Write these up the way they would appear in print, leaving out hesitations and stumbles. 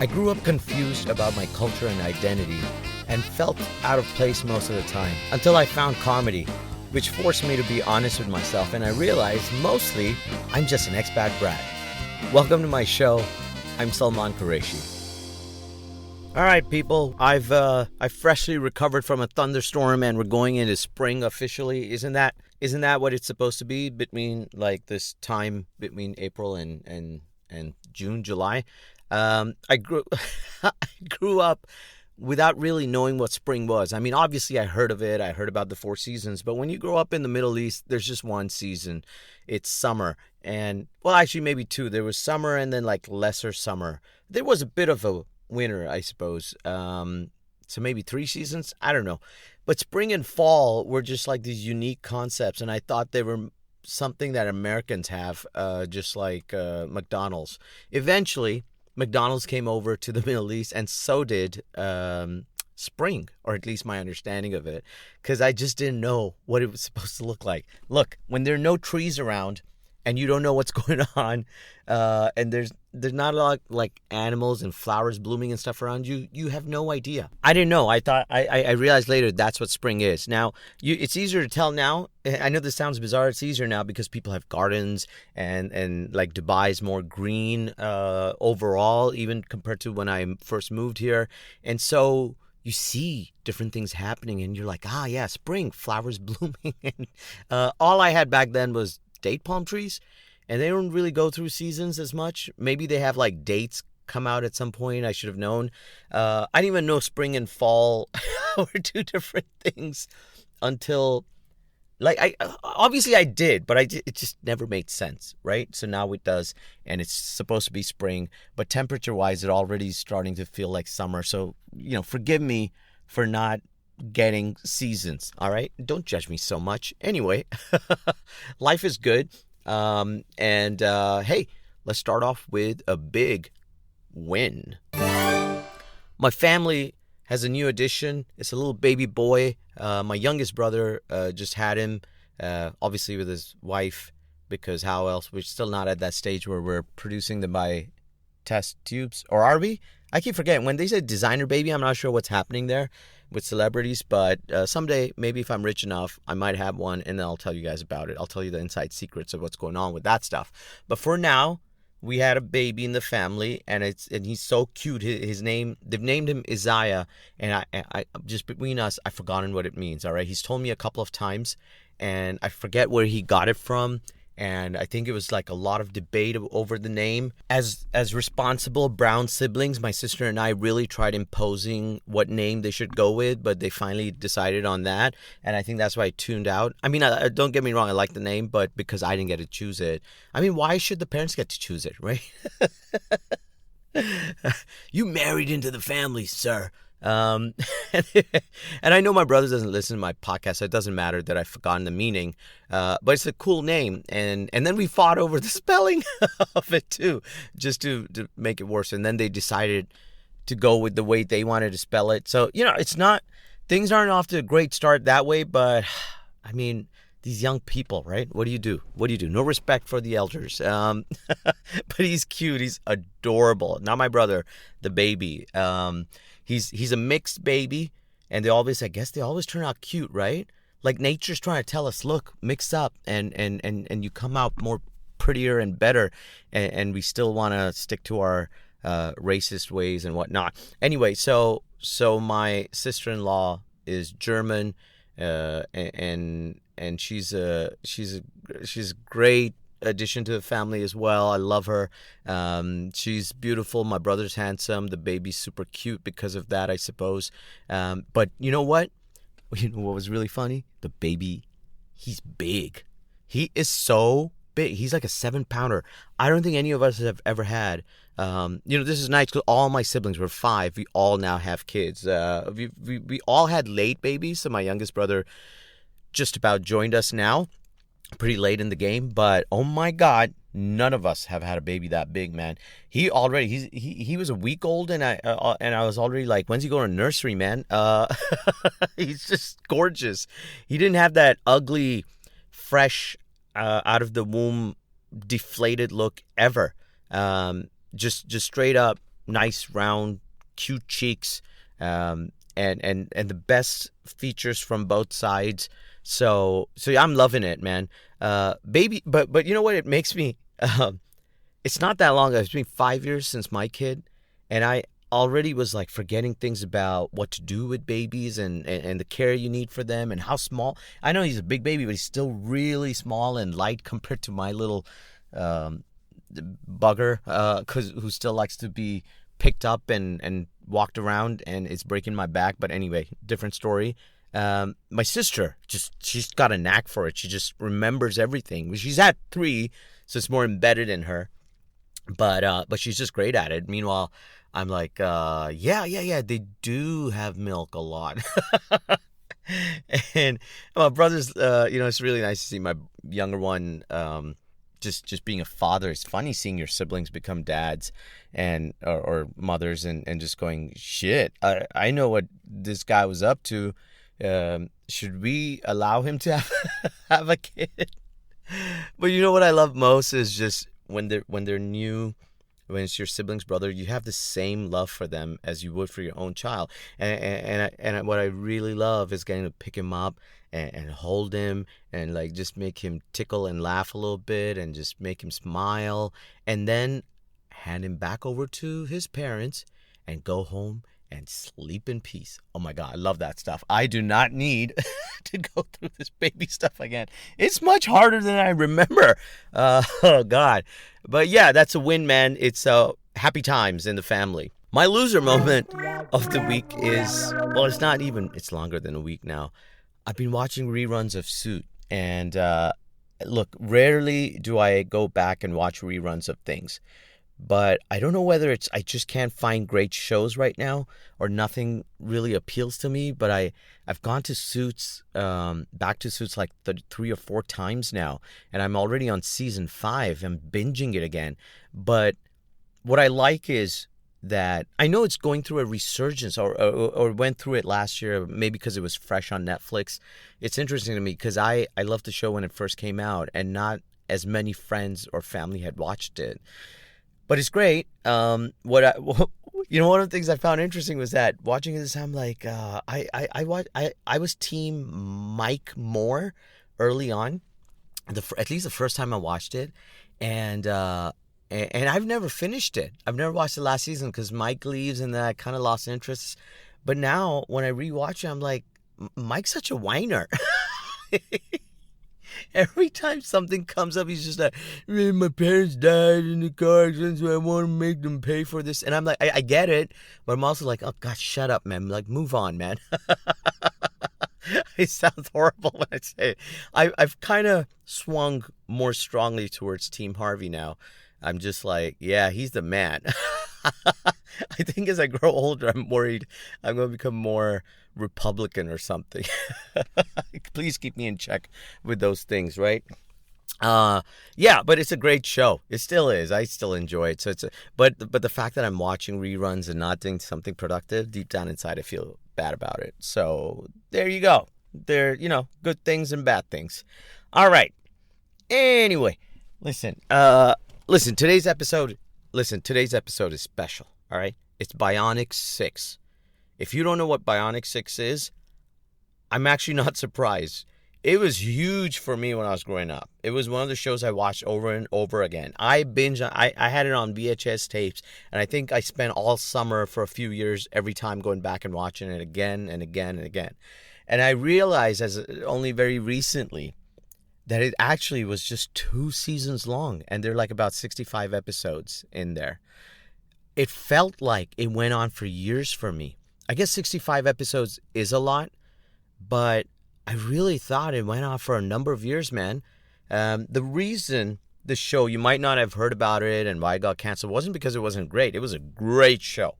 I grew up confused about my culture and identity and felt out of place most of the time until I found comedy, which forced me to be honest with myself, and I realized mostly I'm just an expat brat. Welcome to my show. I'm Salman Qureshi. All right, people. I've freshly recovered from a thunderstorm, and we're going into spring officially. Isn't that what it's supposed to be between like this time between April and June, July? I grew up without really knowing what spring was. I mean, obviously I heard of it. I heard about the four seasons, but when you grow up in the Middle East, there's just one season. It's summer. And well, actually maybe two. There was summer and then like lesser summer. There was a bit of a winter, I suppose. So maybe three seasons. I don't know. But spring and fall were just like these unique concepts. And I thought they were something that Americans have, just like McDonald's. Eventually, McDonald's came over to the Middle East, and so did spring, or at least my understanding of it, because I just didn't know what it was supposed to look like. Look, when there are no trees around and you don't know what's going on, and there's not a lot like animals and flowers blooming and stuff around you, you have no idea. I didn't know. I thought I realized later that's what spring is. Now, it's easier to tell now. I know this sounds bizarre. It's easier now because people have gardens and like Dubai is more green overall, even compared to when I first moved here. And so you see different things happening and you're like, yeah, spring, flowers blooming. And all I had back then was date palm trees, and they don't really go through seasons as much. Maybe they have like dates come out at some point. I should have known. I didn't even know spring and fall were two different things until, like, I did, but it just never made sense, right? So now it does, and it's supposed to be spring, but temperature-wise, it already is starting to feel like summer. So, forgive me for not getting seasons, all right? Don't judge me so much. Anyway, life is good. Hey, let's start off with a big win. My family has a new addition. It's a little baby boy. My youngest brother just had him, obviously with his wife, because how else? We're still not at that stage where we're producing them by test tubes. Or are we? I keep forgetting. When they say designer baby, I'm not sure what's happening there with celebrities, but someday, maybe if I'm rich enough, I might have one, and then I'll tell you guys about it. I'll tell you the inside secrets of what's going on with that stuff. But for now, we had a baby in the family, and he's so cute. His name, they've named him Isaiah, and I just between us, I've forgotten what it means. All right, he's told me a couple of times, and I forget where he got it from. And I think it was like a lot of debate over the name. As responsible brown siblings, my sister and I really tried imposing what name they should go with, but they finally decided on that. And I think that's why I tuned out. I mean, don't get me wrong, I like the name, but because I didn't get to choose it. I mean, why should the parents get to choose it, right? You married into the family, sir. And I know my brother doesn't listen to my podcast, so it doesn't matter that I've forgotten the meaning. But it's a cool name, and then we fought over the spelling of it too, just to make it worse. And then they decided to go with the way they wanted to spell it. So it's not, things aren't off to a great start that way. But I mean, these young people, right? What do you do? No respect for the elders. But he's cute. He's adorable. Not my brother, the baby. He's a mixed baby, and I guess they always turn out cute, right? Like nature's trying to tell us, look, mix up, and you come out more prettier and better, and we still want to stick to our racist ways and whatnot. Anyway, so my sister-in-law is German, and she's a great addition to the family as well. I love her. She's beautiful. My brother's handsome. The baby's super cute because of that, I suppose. But you know what? You know what was really funny? The baby, he's big. He is so big. He's like a 7-pounder. I don't think any of us have ever had. This is nice because all my siblings were 5. We all now have kids. We all had late babies. So my youngest brother just about joined us now, pretty late in the game. But oh my God, none of us have had a baby that big, man. He was a week old, and I was already like, when's he going to nursery, man? He's just gorgeous. He didn't have that ugly, fresh, out of the womb, deflated look ever. Just straight up nice, round, cute cheeks, and the best features from both sides. So yeah, I'm loving it, man. Baby, but you know what? It makes me. It's not that long ago. It's been 5 years since my kid, and I already was like forgetting things about what to do with babies and the care you need for them and how small. I know he's a big baby, but he's still really small and light compared to my little bugger, who still likes to be picked up and walked around, and it's breaking my back. But anyway, different story. My sister, she's got a knack for it. She just remembers everything. She's at 3, so it's more embedded in her. But she's just great at it. Meanwhile, I'm like, yeah, they do have milk a lot. And my brothers, it's really nice to see my younger one, just being a father. It's funny seeing your siblings become dads and or mothers and just going, shit, I know what this guy was up to. Should we allow him to have a kid? But you know what I love most is just when they're new, when it's your sibling's brother, you have the same love for them as you would for your own child. And what I really love is getting to pick him up and hold him and like just make him tickle and laugh a little bit and just make him smile, and then hand him back over to his parents and go home and sleep in peace. Oh my God, I love that stuff. I do not need to go through this baby stuff again. It's much harder than I remember. Oh God. But yeah, that's a win, man. It's happy times in the family. My loser moment of the week is, well, it's longer than a week now. I've been watching reruns of Suit. And look, rarely do I go back and watch reruns of things. But I don't know whether it's I just can't find great shows right now or nothing really appeals to me. But I've gone to Suits, back to Suits like 3 or 4 times now. And I'm already on season 5. I'm binging it again. But what I like is that I know it's going through a resurgence or went through it last year, maybe because it was fresh on Netflix. It's interesting to me because I loved the show when it first came out and not as many friends or family had watched it. But it's great. One of the things I found interesting was that watching it this time, like I was team Mike more early on, at least the first time I watched it, and I've never finished it. I've never watched the last season because Mike leaves, and then I kind of lost interest. But now when I rewatch it, I'm like, Mike's such a whiner. Every time something comes up, he's just like, my parents died in the car accident, so I want to make them pay for this. And I'm like, I get it, but I'm also like, oh, God, shut up, man. Like, move on, man. It sounds horrible when I say it. I've kind of swung more strongly towards Team Harvey now. I'm just like, yeah, he's the man. I think as I grow older, I'm worried I'm going to become more Republican or something. Please keep me in check with those things, right? Yeah, but it's a great show. It still is. I still enjoy it. So but the fact that I'm watching reruns and not doing something productive, deep down inside, I feel bad about it. So there you go. There, good things and bad things. All right. Anyway, listen, today's episode is special, all right? It's Bionic 6. If you don't know what Bionic 6 is, I'm actually not surprised. It was huge for me when I was growing up. It was one of the shows I watched over and over again. I had it on VHS tapes, and I think I spent all summer for a few years every time going back and watching it again and again and again. And I realized only very recently that it actually was just 2 seasons long, and they're like about 65 episodes in there. It felt like it went on for years for me. I guess 65 episodes is a lot, but I really thought it went on for a number of years, man. The reason the show, you might not have heard about it and why it got canceled, wasn't because it wasn't great. It was a great show.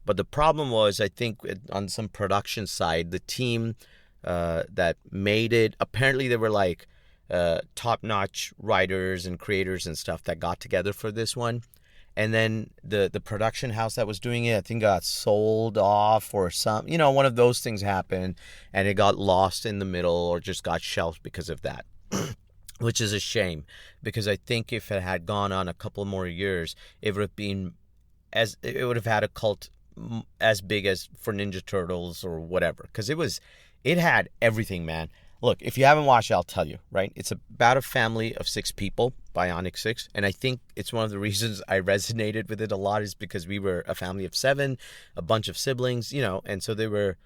But the problem was, I think, on some production side, the team that made it, apparently they were like top-notch writers and creators and stuff that got together for this one. And then the production house that was doing it, I think, got sold off or some, one of those things happened, and it got lost in the middle or just got shelved because of that, which is a shame, because I think if it had gone on a couple more years, it would have been as it would have had a cult as big as for Ninja Turtles or whatever, because it had everything, man. Look, if you haven't watched it, I'll tell you, right? It's about a family of 6 people, Bionic 6, and I think it's one of the reasons I resonated with it a lot is because we were a family of 7, a bunch of siblings, and so they were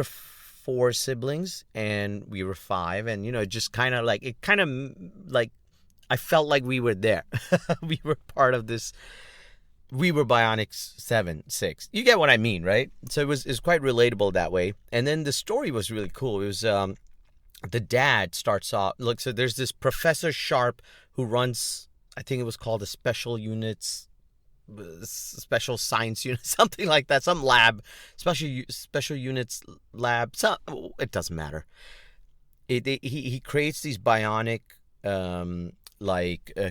4 siblings and we were 5, and just kind of like I felt like we were there. We were part of this. We were Bionic 7, 6. You get what I mean, right? So it was quite relatable that way. And then the story was really cool. It was the dad starts off. Look, so there's this Professor Sharp who runs, I think it was called the special science unit, something like that, some lab, special units lab. It doesn't matter. He creates these bionic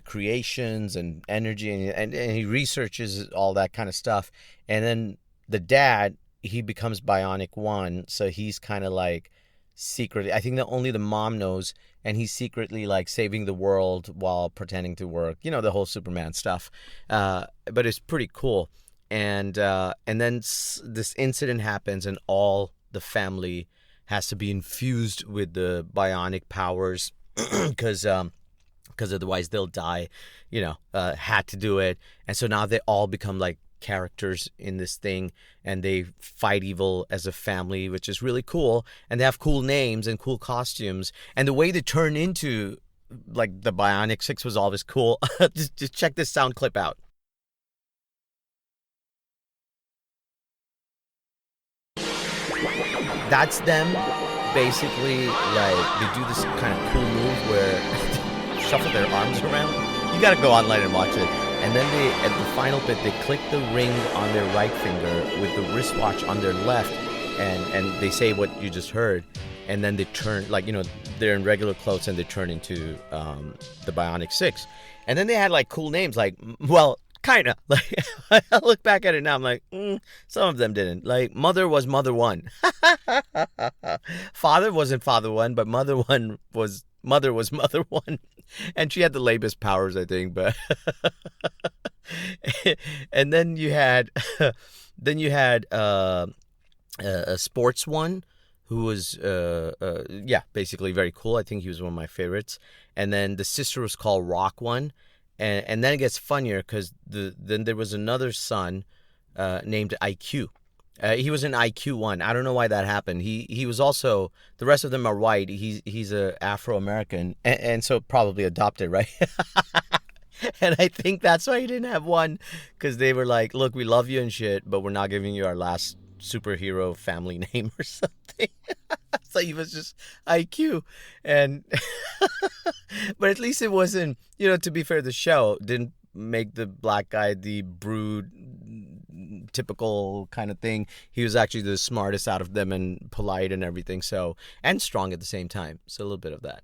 creations and energy, and he researches all that kind of stuff. And then the dad, he becomes Bionic 1, so he's kind of like secretly, I think that only the mom knows, and he's secretly like saving the world while pretending to work, the whole Superman stuff. But it's pretty cool. And then this incident happens, and all the family has to be infused with the bionic powers because otherwise they'll die, had to do it. And so now they all become like characters in this thing, and they fight evil as a family, which is really cool. And they have cool names and cool costumes. And the way they turn into like the Bionic 6 was always cool. just check this sound clip out. That's them basically, like they do this kind of cool move where shuffle their arms around. You gotta go online and watch it. And then at the final bit, they click the ring on their right finger with the wristwatch on their left, and they say what you just heard. And then they turn, they're in regular clothes, and they turn into the Bionic 6. And then they had like cool names, like, well, kind of. Like, I look back at it now, I'm like, some of them didn't. Like, Mother was Mother 1. Father wasn't Father 1, but Mother was Mother 1. And she had the lamest powers, I think, but and then you had a sports one who was basically very cool. I think he was one of my favorites. And then the sister was called Rock One, and then it gets funnier because then there was another son named IQ. He was an IQ 1. I don't know why that happened. He was also, the rest of them are white. He's a Afro-American, and so probably adopted, right? And I think that's why he didn't have 1, because they were like, look, we love you and shit, but we're not giving you our last superhero family name or something. So he was just IQ. And but at least it wasn't, to be fair, the show didn't make the black guy the brood typical kind of thing. He was actually the smartest out of them and polite and everything, so, and strong at the same time, so a little bit of that.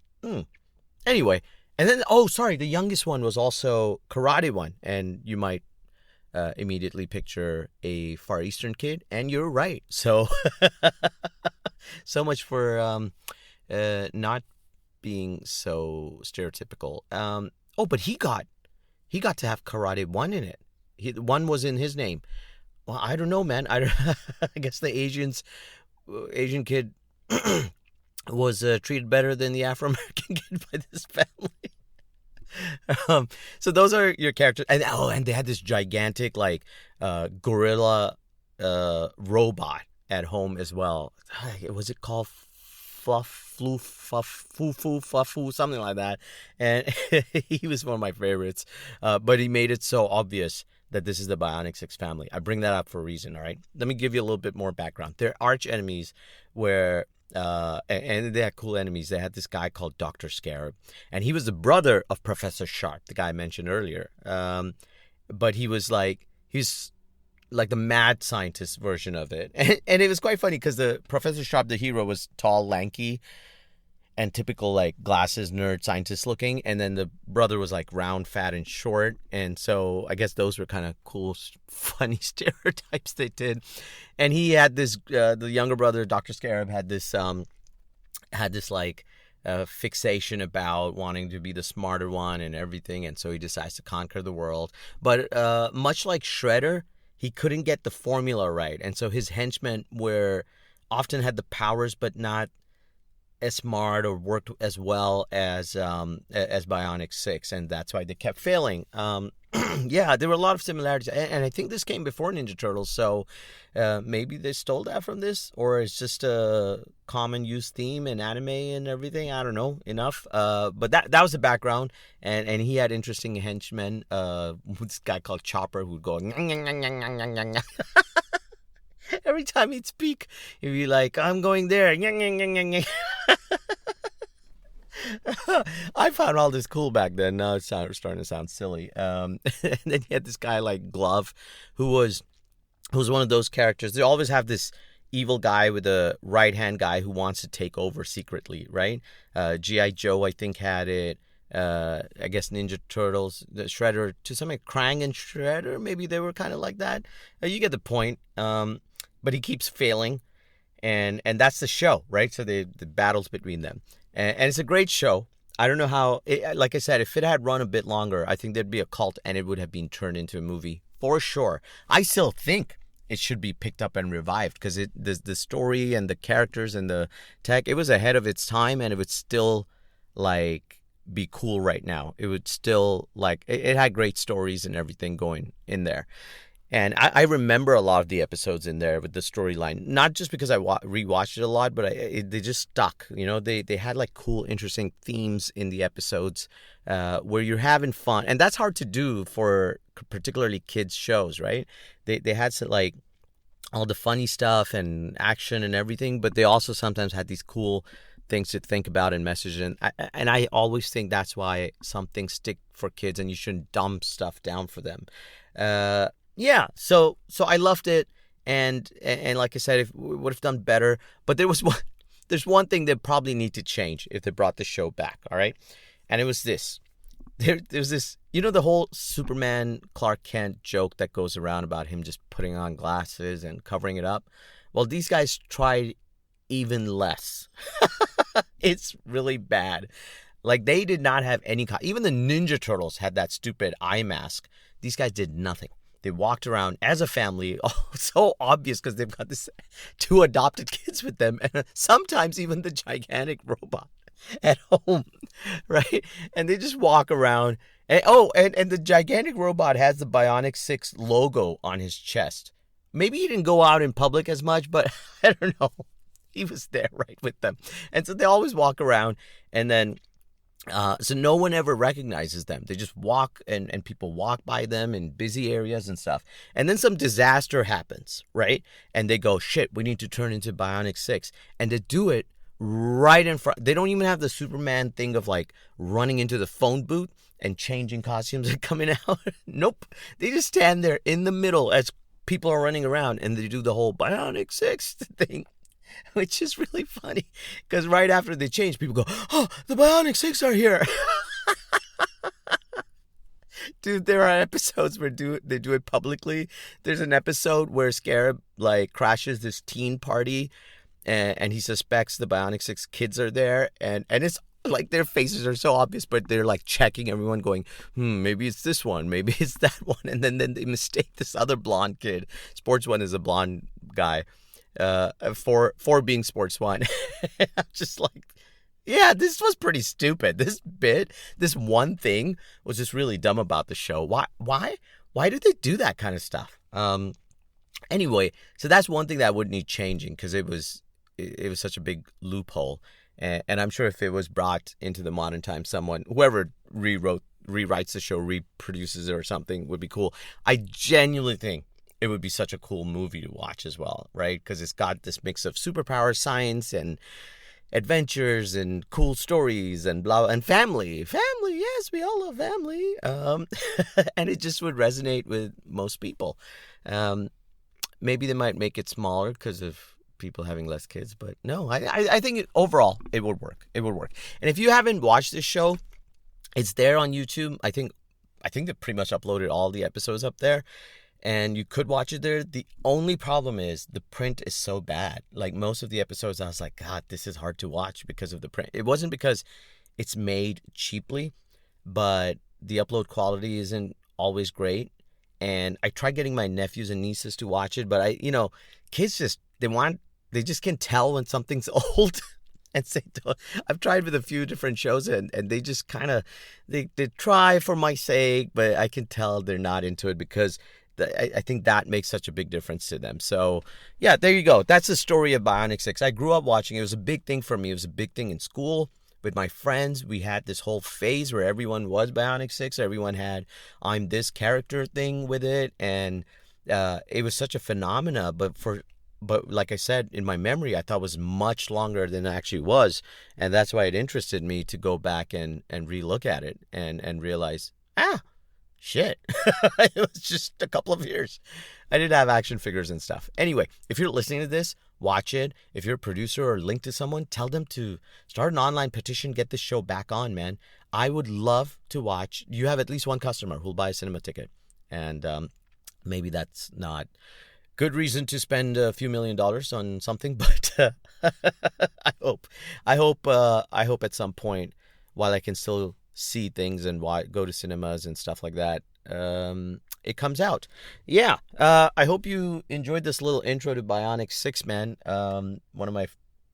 Anyway, and then the youngest one was also Karate One, and you might immediately picture a Far Eastern kid, and you're right. So so much for not being so stereotypical. But he got to have Karate One in it. One was in his name. Well, I don't know, man. I guess the Asian kid was treated better than the Afro-American kid by this family. So those are your characters. And they had this gigantic gorilla robot at home as well. Was it called Fufu, something like that. And he was one of my favorites. But he made it so obvious that this is the Bionic 6 family. I bring that up for a reason, all right? Let me give you a little bit more background. They're arch enemies where, and they had cool enemies. They had this guy called Dr. Scarab, and he was the brother of Professor Sharp, the guy I mentioned earlier. But he's like the mad scientist version of it. And it was quite funny because the Professor Sharp, the hero, was tall, lanky, and typical glasses nerd scientist looking, and then the brother was round, fat, and short. And so I guess those were kind of cool, funny stereotypes they did. And he had this the younger brother, Dr. Scarab, had this fixation about wanting to be the smarter one and everything, and so he decides to conquer the world. But much like Shredder, he couldn't get the formula right, and so his henchmen were often had the powers, but not as smart or worked as well as Bionic 6, and that's why they kept failing. Yeah, there were a lot of similarities, and I think this came before Ninja Turtles, so maybe they stole that from this, or it's just a common use theme in anime and everything. I don't know enough, but that was the background, and he had interesting henchmen. This guy called Chopper who'd go every time he'd speak. He'd be like, "I'm going there." I found all this cool back then. Now it's starting to sound silly. And then you had this guy like Glove, who was one of those characters. They always have this evil guy with a right-hand guy who wants to take over secretly, right? G.I. Joe, I think, had it. I guess Ninja Turtles, the Shredder, to some extent, Krang and Shredder, maybe they were kind of like that. You get the point. But he keeps failing, and that's the show, right? So the battles between them. And it's a great show. I don't know how, like I said, if it had run a bit longer, I think there'd be a cult and it would have been turned into a movie for sure. I still think it should be picked up and revived because the story and the characters and the tech, it was ahead of its time, and it would still like be cool right now. It would still like, it had great stories and everything going in there. And I remember a lot of the episodes in there with the storyline, not just because I rewatched it a lot, but they just stuck. You know, they had like cool, interesting themes in the episodes where you're having fun. And that's hard to do for particularly kids shows, right? They had some, like all the funny stuff and action and everything, but they also sometimes had these cool things to think about and message. And I always think that's why some things stick for kids and you shouldn't dumb stuff down for them. Yeah, so I loved it, and like I said, if we would have done better. But there's one thing they probably need to change if they brought the show back. All right, and it was this. There's this, you know, the whole Superman Clark Kent joke that goes around about him just putting on glasses and covering it up. Well, these guys tried even less. It's really bad. Like, they did not have any. Even the Ninja Turtles had that stupid eye mask. These guys did nothing. They walked around as a family, so obvious because they've got this 2 adopted kids with them, and sometimes even the gigantic robot at home, right? And they just walk around. And the gigantic robot has the Bionic 6 logo on his chest. Maybe he didn't go out in public as much, but I don't know. He was there right with them. And so they always walk around, and then so no one ever recognizes them. They just walk, and people walk by them in busy areas and stuff. And then some disaster happens, right? And they go, shit, we need to turn into Bionic 6. And they do it right in front. They don't even have the Superman thing of like running into the phone booth and changing costumes and coming out. Nope. They just stand there in the middle as people are running around, and they do the whole Bionic 6 thing. Which is really funny, because right after they change, people go, oh, the Bionic 6 are here. Dude, there are episodes where they do it publicly. There's an episode where Scarab like crashes this teen party, and he suspects the Bionic 6 kids are there, and it's like their faces are so obvious, but they're like checking everyone, going, maybe it's this one, maybe it's that one, and then they mistake this other blonde kid. Sports One is a blonde guy. For being Sports One. I'm just like, yeah, this was pretty stupid. This one thing was just really dumb about the show. Why did they do that kind of stuff? Anyway, so that's one thing that I would need changing, because it was such a big loophole. And I'm sure if it was brought into the modern time, whoever rewrites the show, reproduces it or something, would be cool. I genuinely think it would be such a cool movie to watch as well, right? Because it's got this mix of superpower science and adventures and cool stories and blah, and family. Yes, we all love family. And it just would resonate with most people. Maybe they might make it smaller because of people having less kids, but no, I think overall it would work. It would work. And if you haven't watched this show, it's there on YouTube. I think they pretty much uploaded all the episodes up there. and you could watch it there. The only problem is the print is so bad. Like most of the episodes, I was like, God, this is hard to watch because of the print. It wasn't because it's made cheaply, but the upload quality isn't always great. And I tried getting my nephews and nieces to watch it, but kids they just can tell when something's old. And say, I've tried with a few different shows, and they just kind of, they try for my sake, but I can tell they're not into it because I think that makes such a big difference to them. So, yeah, there you go. That's the story of Bionic 6. I grew up watching it. It was a big thing for me. It was a big thing in school with my friends. We had this whole phase where everyone was Bionic 6. Everyone had I'm this character thing with it, and it was such a phenomena. But like I said, in my memory, I thought it was much longer than it actually was. And that's why it interested me to go back and relook at it and realize, shit, it was just a couple of years. I did have action figures and stuff. Anyway, if you're listening to this, watch it. If you're a producer or linked to someone, tell them to start an online petition, get this show back on, man. I would love to watch. You have at least one customer who'll buy a cinema ticket. And maybe that's not good reason to spend a few $1,000,000 on something, but I hope at some point, while I can still see things and go to cinemas and stuff like that, it comes out. Yeah, I hope you enjoyed this little intro to Bionic 6, man. One of my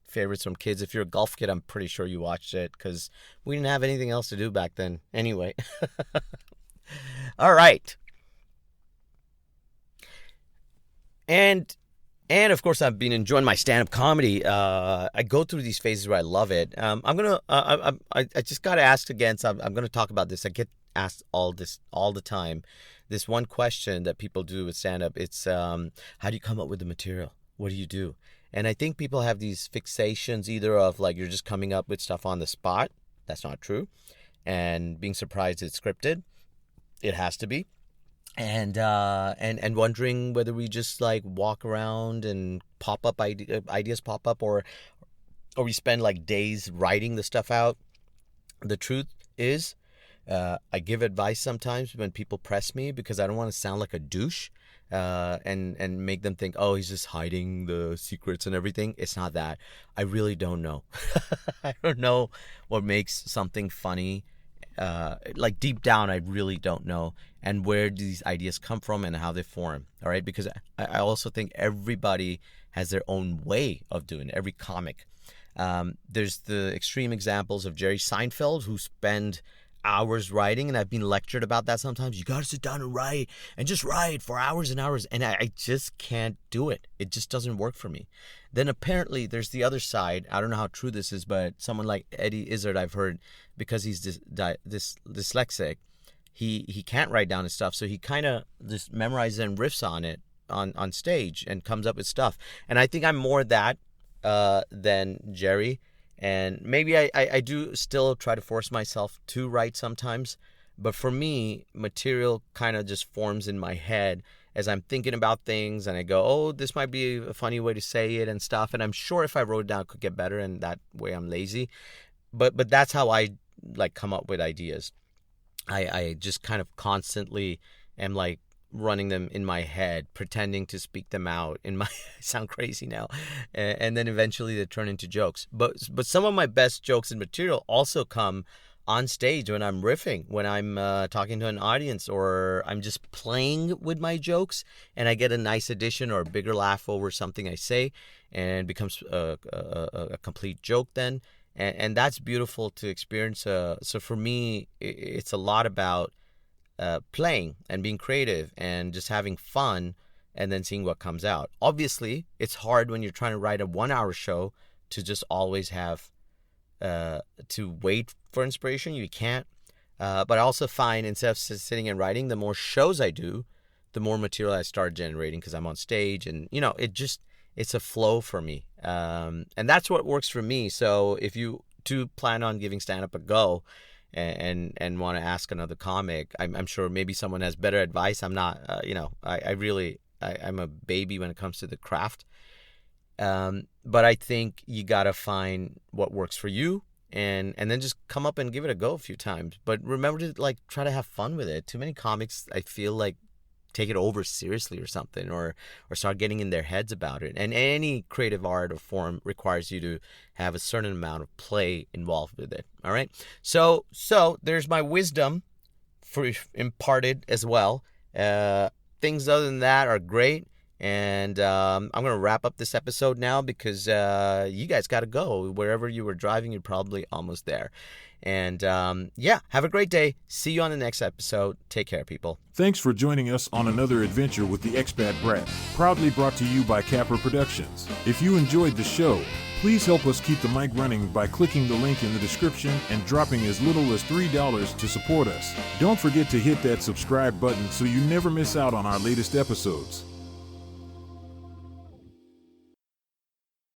favorites from kids. If you're a golf kid, I'm pretty sure you watched it because we didn't have anything else to do back then. Anyway, all right. And of course, I've been enjoying my stand-up comedy. I go through these phases where I love it. I just got asked again, so I'm gonna talk about this. I get asked all the time. This one question that people do with stand-up, it's how do you come up with the material? What do you do? And I think people have these fixations either of like you're just coming up with stuff on the spot. That's not true. And being surprised it's scripted. It has to be. And wondering whether we just like walk around and ideas pop up, or we spend like days writing the stuff out. The truth is, I give advice sometimes when people press me because I don't want to sound like a douche, and make them think, oh, he's just hiding the secrets and everything. It's not that. I really don't know. I don't know what makes something funny. Like deep down, I really don't know, and where do these ideas come from and how they form. All right, because I also think everybody has their own way of doing it. Every comic. There's the extreme examples of Jerry Seinfeld, who spend hours writing, and I've been lectured about that sometimes. You got to sit down and write, and just write for hours and hours, and I just can't do it. It just doesn't work for me. Then apparently there's the other side. I don't know how true this is, but someone like Eddie Izzard, I've heard, because he's dyslexic, he can't write down his stuff, so he kind of just memorizes and riffs on it on stage and comes up with stuff. And I think I'm more that than Jerry. And maybe I do still try to force myself to write sometimes. But for me, material kind of just forms in my head as I'm thinking about things. And I go, oh, this might be a funny way to say it and stuff. And I'm sure if I wrote it down, it could get better. And that way I'm lazy. But that's how I like come up with ideas. I just kind of constantly am like running them in my head, pretending to speak them out in my I sound crazy now, and then eventually they turn into jokes. But some of my best jokes and material also come on stage when I'm riffing, when I'm talking to an audience, or I'm just playing with my jokes and I get a nice addition or a bigger laugh over something I say, and it becomes a complete joke then. And that's beautiful to experience. So for me, it's a lot about playing and being creative and just having fun and then seeing what comes out. Obviously, it's hard when you're trying to write a 1-hour show to just always have to wait for inspiration. You can't. But I also find instead of sitting and writing, the more shows I do, the more material I start generating because I'm on stage. And, it's a flow for me. And that's what works for me. So if you do plan on giving stand-up a go, and want to ask another comic, I'm sure maybe someone has better advice. I'm not, I'm a baby when it comes to the craft. But I think you got to find what works for you and then just come up and give it a go a few times. But remember to try to have fun with it. Too many comics, I feel like, take it over seriously or something, or start getting in their heads about it. And any creative art or form requires you to have a certain amount of play involved with it. All right. So there's my wisdom for imparted as well. Things other than that are great. And I'm going to wrap up this episode now because you guys got to go. Wherever you were driving, you're probably almost there. And yeah, have a great day. See you on the next episode. Take care, people. Thanks for joining us on another adventure with the Expat Brat, proudly brought to you by Capper Productions. If you enjoyed the show, please help us keep the mic running by clicking the link in the description and dropping as little as $3 to support us. Don't forget to hit that subscribe button so you never miss out on our latest episodes.